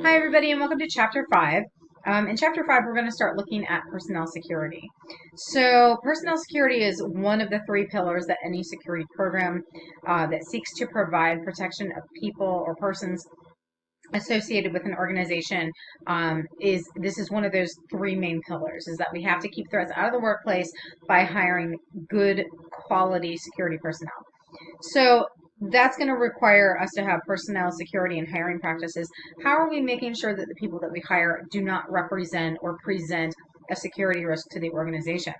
Hi, everybody, and welcome to Chapter 5. In Chapter 5, we're going to start looking at personnel security. So, personnel security is one of the three pillars that any security program that seeks to provide protection of people or persons associated with an organization this is one of those three main pillars, is that we have to keep threats out of the workplace by hiring good quality security personnel. So that's going to require us to have personnel security and hiring practices. How are we making sure that the people that we hire do not represent or present a security risk to the organization?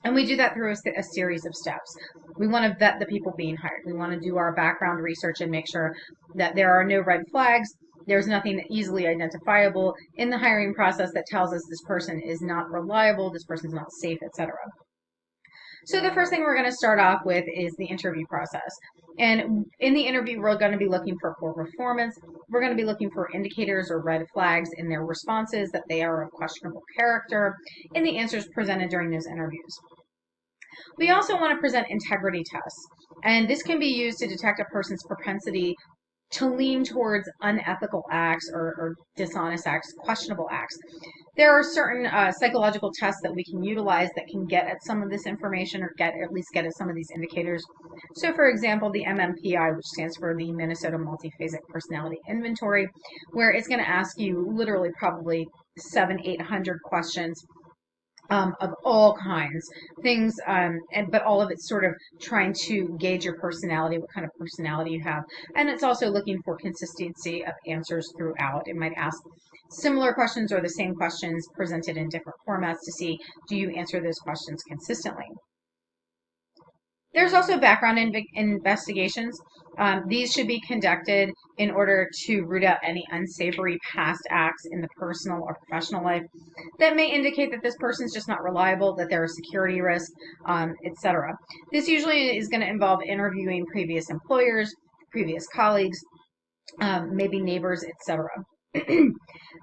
And we do that through a series of steps. We want to vet the people being hired. We want to do our background research and make sure that there are no red flags. There's nothing easily identifiable in the hiring process that tells us this person is not reliable, this person is not safe, etc. So the first thing we're going to start off with is the interview process. And in the interview, we're going to be looking for poor performance. We're going to be looking for indicators or red flags in their responses that they are of questionable character in the answers presented during those interviews. We also want to present integrity tests, and this can be used to detect a person's propensity to lean towards unethical acts or dishonest acts, questionable acts. There are certain psychological tests that we can utilize that can get at some of this information, or at least get at some of these indicators. So, for example, the MMPI, which stands for the Minnesota Multiphasic Personality Inventory, where it's going to ask you literally probably 800 questions of all kinds things, but all of it's sort of trying to gauge your personality, what kind of personality you have, and it's also looking for consistency of answers throughout. It might ask similar questions or the same questions presented in different formats to see, do you answer those questions consistently? There's also background investigations. These should be conducted in order to root out any unsavory past acts in the personal or professional life that may indicate that this person's just not reliable, that they're a security risk, etc. This usually is going to involve interviewing previous employers, previous colleagues, maybe neighbors, etc.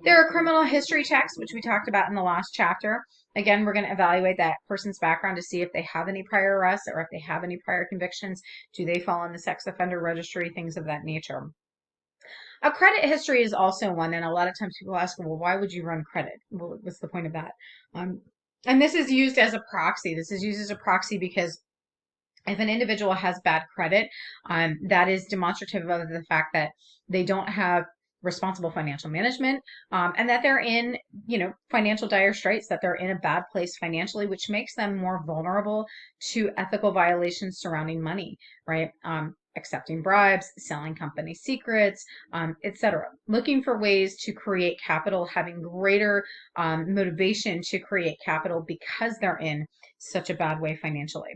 There are criminal history checks, which we talked about in the last chapter. Again, we're going to evaluate that person's background to see if they have any prior arrests or if they have any prior convictions. Do they fall in the sex offender registry, things of that nature. A credit history is also one, and a lot of times people ask, well, why would you run credit? What's the point of that? And this is used as a proxy. This is used as a proxy because if an individual has bad credit, that is demonstrative of the fact that they don't have responsible financial management, and that they're in, financial dire straits, that they're in a bad place financially, which makes them more vulnerable to ethical violations surrounding money, right? Accepting bribes, selling company secrets, etc. Looking for ways to create capital, having greater motivation to create capital because they're in such a bad way financially.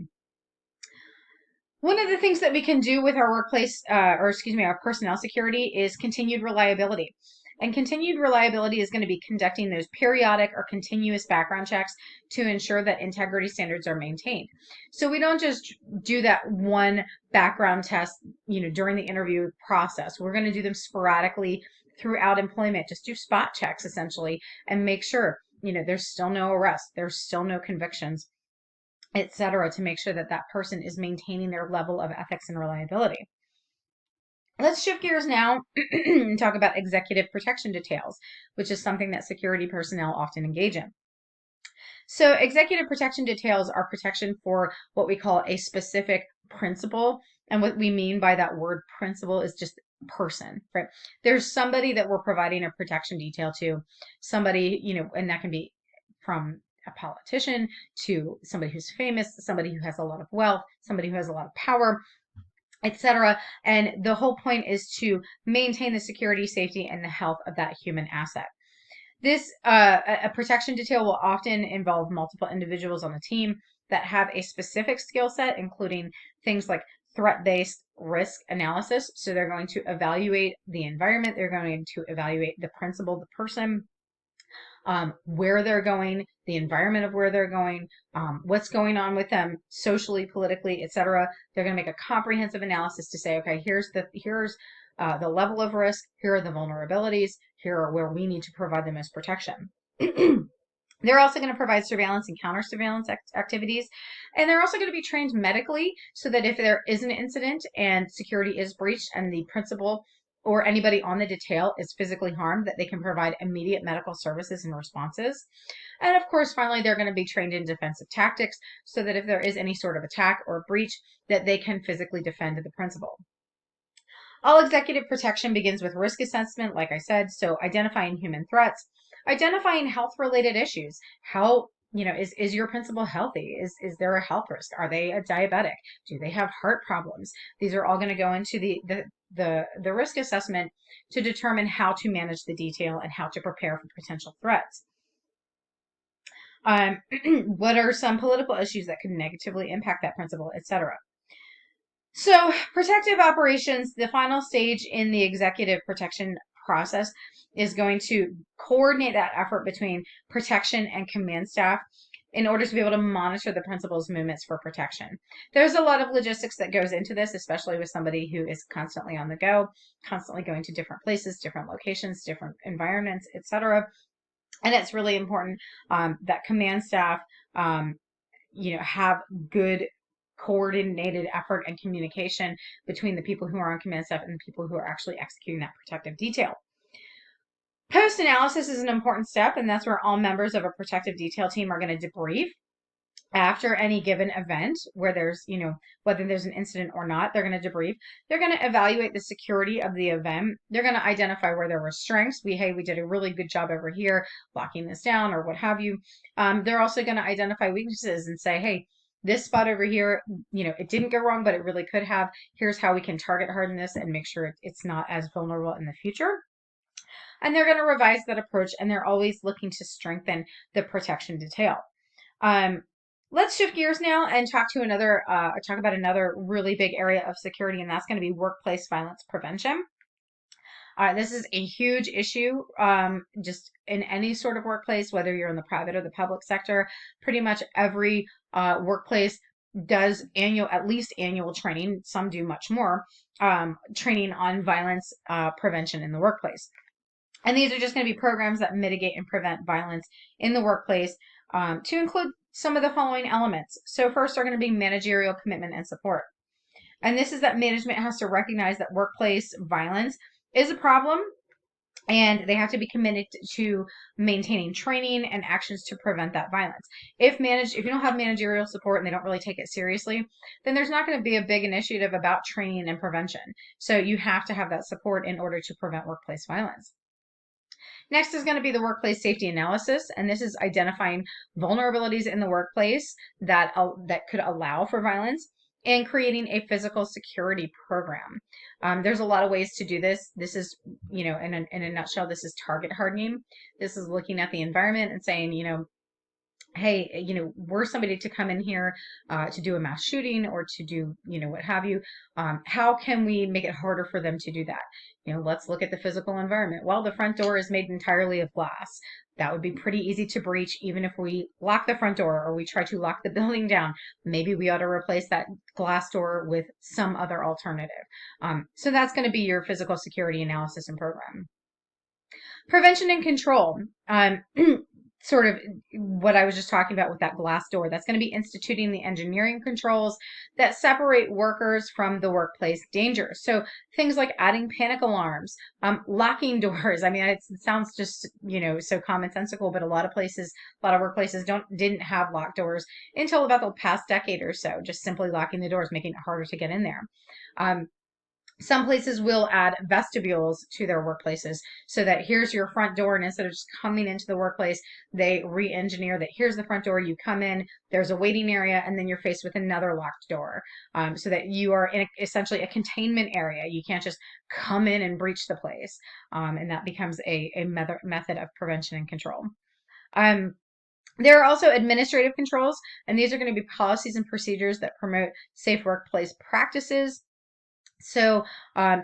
One of the things that we can do with our our personnel security is continued reliability. And continued reliability is going to be conducting those periodic or continuous background checks to ensure that integrity standards are maintained. So we don't just do that one background test, during the interview process. We're going to do them sporadically throughout employment. Just do spot checks essentially and make sure, there's still no arrest, there's still no convictions, etc., to make sure that that person is maintaining their level of ethics and reliability. Let's shift gears now and talk about executive protection details, which is something that security personnel often engage in. So executive protection details are protection for what we call a specific principal. And what we mean by that word principal is just person, right? There's somebody that we're providing a protection detail to, somebody, and that can be from a politician to somebody who's famous, somebody who has a lot of wealth, somebody who has a lot of power, etc. And the whole point is to maintain the security, safety, and the health of that human asset. This a protection detail will often involve multiple individuals on the team that have a specific skill set, including things like threat-based risk analysis. So they're going to evaluate the environment, they're going to evaluate the principal, the person, where they're going, the environment of where they're going, what's going on with them socially, politically, etc. They're going to make a comprehensive analysis to say, okay, here's the level of risk, here are the vulnerabilities, here are where we need to provide the most protection. They're also going to provide surveillance and counter surveillance activities. And they're also going to be trained medically so that if there is an incident and security is breached and the principal or anybody on the detail is physically harmed, that they can provide immediate medical services and responses. And of course, finally, they're going to be trained in defensive tactics so that if there is any sort of attack or breach, that they can physically defend the principal. All executive protection begins with risk assessment, like I said, so identifying human threats, identifying health-related issues. How, is your principal healthy? Is there a health risk? Are they a diabetic? Do they have heart problems? These are all going to go into the risk assessment to determine how to manage the detail and how to prepare for potential threats. What are some political issues that could negatively impact that principal, etc. So protective operations, the final stage in the executive protection process, is going to coordinate that effort between protection and command staff in order to be able to monitor the principal's movements for protection. There's a lot of logistics that goes into this, especially with somebody who is constantly on the go, constantly going to different places, different locations, different environments, etc. And it's really important that command staff, have good coordinated effort and communication between the people who are on command staff and the people who are actually executing that protective detail. Post-analysis is an important step, and that's where all members of a protective detail team are going to debrief after any given event where there's, whether there's an incident or not. They're going to debrief. They're going to evaluate the security of the event. They're going to identify where there were strengths. We did a really good job over here locking this down or what have you. They're also going to identify weaknesses and say, hey, this spot over here, it didn't go wrong, but it really could have. Here's how we can target harden this and make sure it's not as vulnerable in the future. And they're going to revise that approach, and they're always looking to strengthen the protection detail. Let's shift gears now and talk about another really big area of security, and that's going to be workplace violence prevention. This is a huge issue, just in any sort of workplace, whether you're in the private or the public sector. Pretty much every workplace does at least annual training. Some do much more, training on violence prevention in the workplace. And these are just going to be programs that mitigate and prevent violence in the workplace, to include some of the following elements. So first are going to be managerial commitment and support. And this is that management has to recognize that workplace violence is a problem, and they have to be committed to maintaining training and actions to prevent that violence. If you don't have managerial support and they don't really take it seriously, then there's not going to be a big initiative about training and prevention. So you have to have that support in order to prevent workplace violence. Next is going to be the workplace safety analysis, and this is identifying vulnerabilities in the workplace that could allow for violence and creating a physical security program. There's a lot of ways to do this. This is, in a nutshell, this is target hardening. This is looking at the environment and saying, hey, we're somebody to come in here to do a mass shooting or to do, what have you. How can we make it harder for them to do that? Let's look at the physical environment. Well, the front door is made entirely of glass. That would be pretty easy to breach, even if we lock the front door or we try to lock the building down. Maybe we ought to replace that glass door with some other alternative. So that's going to be your physical security analysis and program. Prevention and control. Sort of what I was just talking about with that glass door. That's going to be instituting the engineering controls that separate workers from the workplace dangers. So things like adding panic alarms, locking doors. I mean, it sounds just, so commonsensical, but a lot of workplaces didn't have locked doors until about the past decade or so, just simply locking the doors, making it harder to get in there. Some places will add vestibules to their workplaces so that here's your front door, and instead of just coming into the workplace, they re-engineer that here's the front door, you come in, there's a waiting area, and then you're faced with another locked door, so that you are in essentially a containment area. You can't just come in and breach the place, and that becomes a method of prevention and control. There are also administrative controls, and these are going to be policies and procedures that promote safe workplace practices. So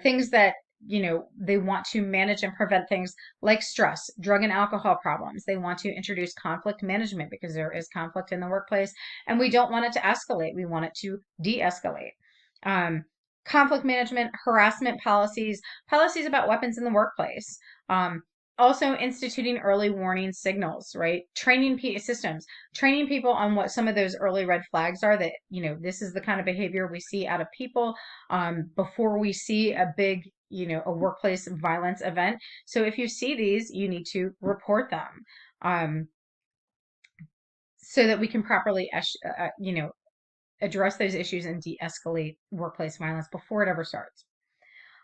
things that, they want to manage and prevent things like stress, drug and alcohol problems. They want to introduce conflict management because there is conflict in the workplace and we don't want it to escalate. We want it to de-escalate. Conflict management, harassment policies about weapons in the workplace. Also instituting early warning signals, right? Training systems, training people on what some of those early red flags are, that, this is the kind of behavior we see out of people before we see a big, a workplace violence event. So if you see these, you need to report them, so that we can properly, address those issues and de-escalate workplace violence before it ever starts.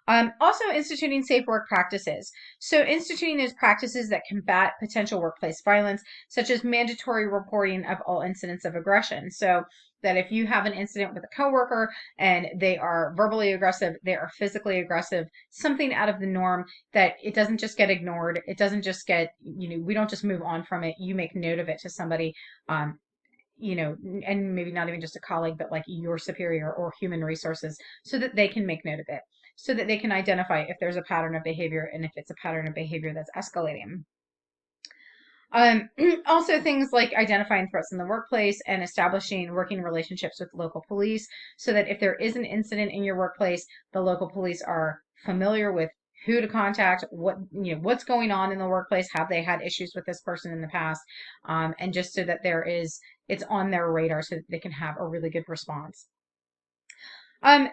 Also instituting safe work practices. So instituting those practices that combat potential workplace violence, such as mandatory reporting of all incidents of aggression. So that if you have an incident with a coworker and they are verbally aggressive, they are physically aggressive, something out of the norm, that it doesn't just get ignored. It doesn't just get, we don't just move on from it. You make note of it to somebody, and maybe not even just a colleague, but like your superior or human resources, so that they can make note of it, so that they can identify if there's a pattern of behavior and if it's a pattern of behavior that's escalating. Also, things like identifying threats in the workplace and establishing working relationships with local police, so that if there is an incident in your workplace, the local police are familiar with who to contact, what's going on in the workplace, have they had issues with this person in the past, and just so that it's on their radar so that they can have a really good response.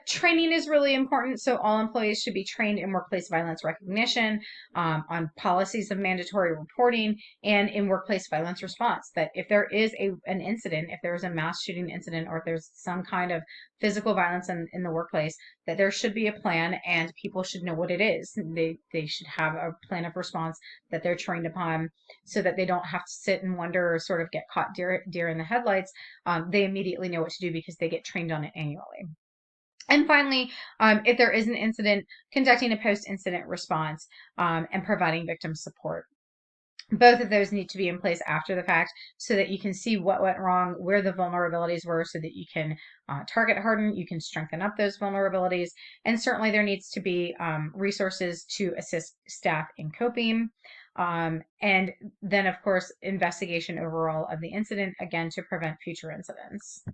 Training is really important. So all employees should be trained in workplace violence recognition, on policies of mandatory reporting, and in workplace violence response. That if there is an incident, if there's a mass shooting incident, or if there's some kind of physical violence in the workplace, that there should be a plan and people should know what it is. They should have a plan of response that they're trained upon, so that they don't have to sit and wonder or sort of get caught deer in the headlights. They immediately know what to do because they get trained on it annually. And finally, if there is an incident, conducting a post-incident response, and providing victim support. Both of those need to be in place after the fact, so that you can see what went wrong, where the vulnerabilities were, so that you can target harden, you can strengthen up those vulnerabilities. And certainly there needs to be resources to assist staff in coping. And then, of course, investigation overall of the incident, again, to prevent future incidents.